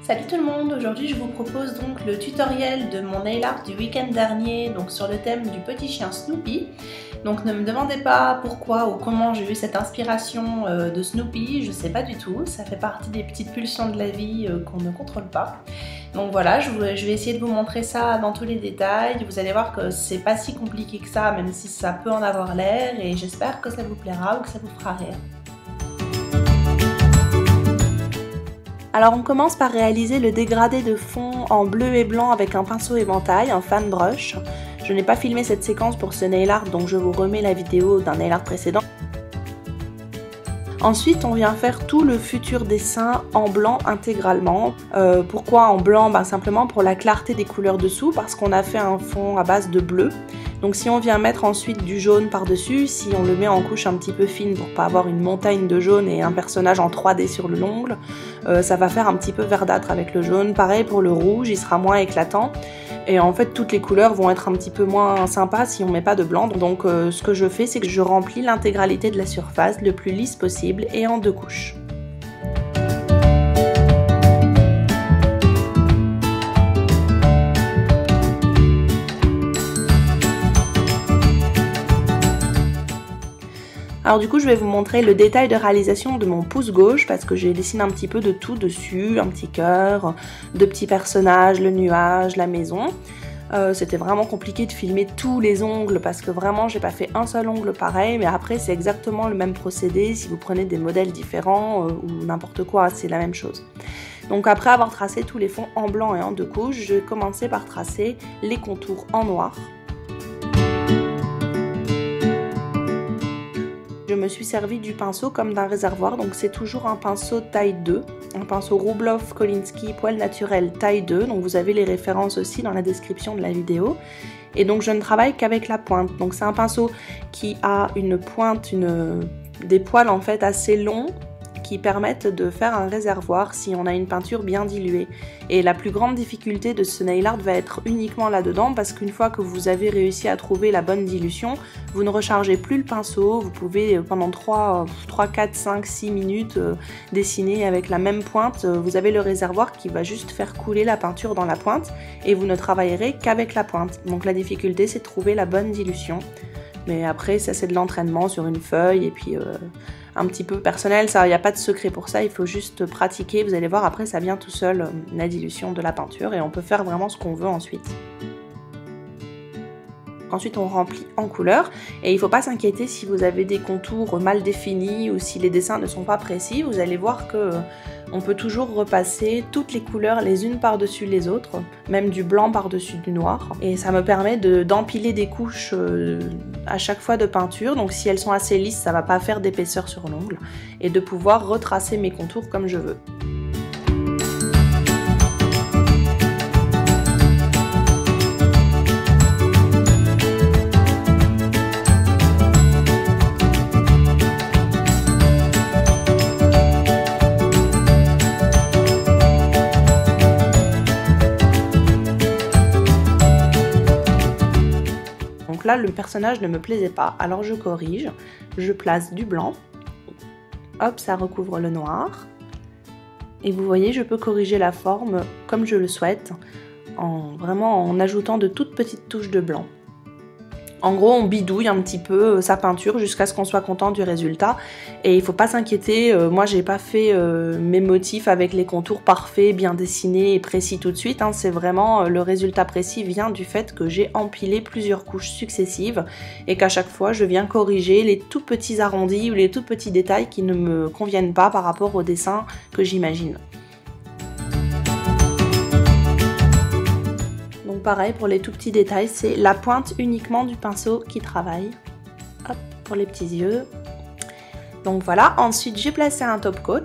Salut tout le monde, aujourd'hui je vous propose donc le tutoriel de mon nail art du week-end dernier, donc sur le thème du petit chien Snoopy. Donc ne me demandez pas pourquoi ou comment j'ai eu cette inspiration de Snoopy, je sais pas du tout, ça fait partie des petites pulsions de la vie qu'on ne contrôle pas. Donc voilà, je vais essayer de vous montrer ça dans tous les détails, vous allez voir que c'est pas si compliqué que ça, même si ça peut en avoir l'air, et j'espère que ça vous plaira ou que ça vous fera rire. Alors on commence par réaliser le dégradé de fond en bleu et blanc avec un pinceau éventail, un fan brush. Je n'ai pas filmé cette séquence pour ce nail art, donc je vous remets la vidéo d'un nail art précédent. Ensuite, on vient faire tout le futur dessin en blanc intégralement. Pourquoi en blanc? Simplement pour la clarté des couleurs dessous, parce qu'on a fait un fond à base de bleu. Donc si on vient mettre ensuite du jaune par-dessus, si on le met en couche un petit peu fine pour pas avoir une montagne de jaune et un personnage en 3D sur le l'ongle, ça va faire un petit peu verdâtre avec le jaune. Pareil pour le rouge, il sera moins éclatant. Et en fait, toutes les couleurs vont être un petit peu moins sympas si on met pas de blanc. Donc ce que je fais, c'est que je remplis l'intégralité de la surface le plus lisse possible et en 2 couches. Alors du coup je vais vous montrer le détail de réalisation de mon pouce gauche parce que j'ai dessiné un petit peu de tout dessus, un petit cœur, de petits personnages, le nuage, la maison. C'était vraiment compliqué de filmer tous les ongles parce que vraiment j'ai pas fait un seul ongle pareil, mais après c'est exactement le même procédé si vous prenez des modèles différents ou n'importe quoi, c'est la même chose. Donc après avoir tracé tous les fonds en blanc et en 2 couches, je vais commencer par tracer les contours en noir. Je me suis servi du pinceau comme d'un réservoir, donc c'est toujours un pinceau taille 2, un pinceau Rubloff Kolinsky poil naturel taille 2, donc vous avez les références aussi dans la description de la vidéo. Et donc je ne travaille qu'avec la pointe, donc c'est un pinceau qui a une pointe, des poils en fait assez longs, qui permettent de faire un réservoir si on a une peinture bien diluée. Et la plus grande difficulté de ce nail art va être uniquement là-dedans parce qu'une fois que vous avez réussi à trouver la bonne dilution, vous ne rechargez plus le pinceau, vous pouvez pendant 3, 4, 5, 6 minutes dessiner avec la même pointe. Vous avez le réservoir qui va juste faire couler la peinture dans la pointe et vous ne travaillerez qu'avec la pointe. Donc la difficulté c'est de trouver la bonne dilution. Mais après ça c'est de l'entraînement sur une feuille et puis un petit peu personnel, il n'y a pas de secret pour ça, il faut juste pratiquer, vous allez voir après ça vient tout seul la dilution de la peinture et on peut faire vraiment ce qu'on veut ensuite. Ensuite on remplit en couleur et il ne faut pas s'inquiéter si vous avez des contours mal définis ou si les dessins ne sont pas précis, vous allez voir que on peut toujours repasser toutes les couleurs les unes par-dessus les autres, même du blanc par-dessus du noir. Et ça me permet d'empiler des couches à chaque fois de peinture, donc si elles sont assez lisses, ça va pas faire d'épaisseur sur l'ongle, et de pouvoir retracer mes contours comme je veux. Donc là, le personnage ne me plaisait pas, alors je corrige, je place du blanc, hop, ça recouvre le noir, et vous voyez, je peux corriger la forme comme je le souhaite, vraiment en ajoutant de toutes petites touches de blanc. En gros, on bidouille un petit peu sa peinture jusqu'à ce qu'on soit content du résultat. Et il faut pas s'inquiéter, moi j'ai pas fait mes motifs avec les contours parfaits, bien dessinés et précis tout de suite. C'est vraiment le résultat précis vient du fait que j'ai empilé plusieurs couches successives et qu'à chaque fois je viens corriger les tout petits arrondis ou les tout petits détails qui ne me conviennent pas par rapport au dessin que j'imagine. Pareil pour les tout petits détails, c'est la pointe uniquement du pinceau qui travaille. Hop, pour les petits yeux. Donc voilà, ensuite j'ai placé un top coat.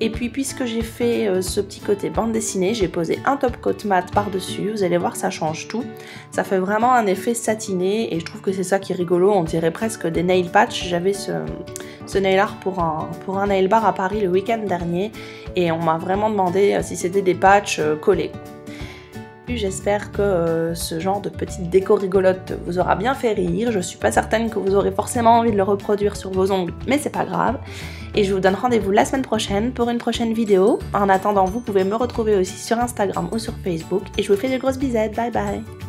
Et puis puisque j'ai fait ce petit côté bande dessinée, j'ai posé un top coat mat par-dessus. Vous allez voir, ça change tout. Ça fait vraiment un effet satiné et je trouve que c'est ça qui est rigolo. On dirait presque des nail patch. J'avais ce nail art pour un nail bar à Paris le week-end dernier et on m'a vraiment demandé si c'était des patchs collés. J'espère que ce genre de petite déco rigolote vous aura bien fait rire. Je suis pas certaine que vous aurez forcément envie de le reproduire sur vos ongles, mais c'est pas grave. Et je vous donne rendez-vous la semaine prochaine pour une prochaine vidéo. En attendant, vous pouvez me retrouver aussi sur Instagram ou sur Facebook. Et je vous fais de grosses bisettes. Bye bye!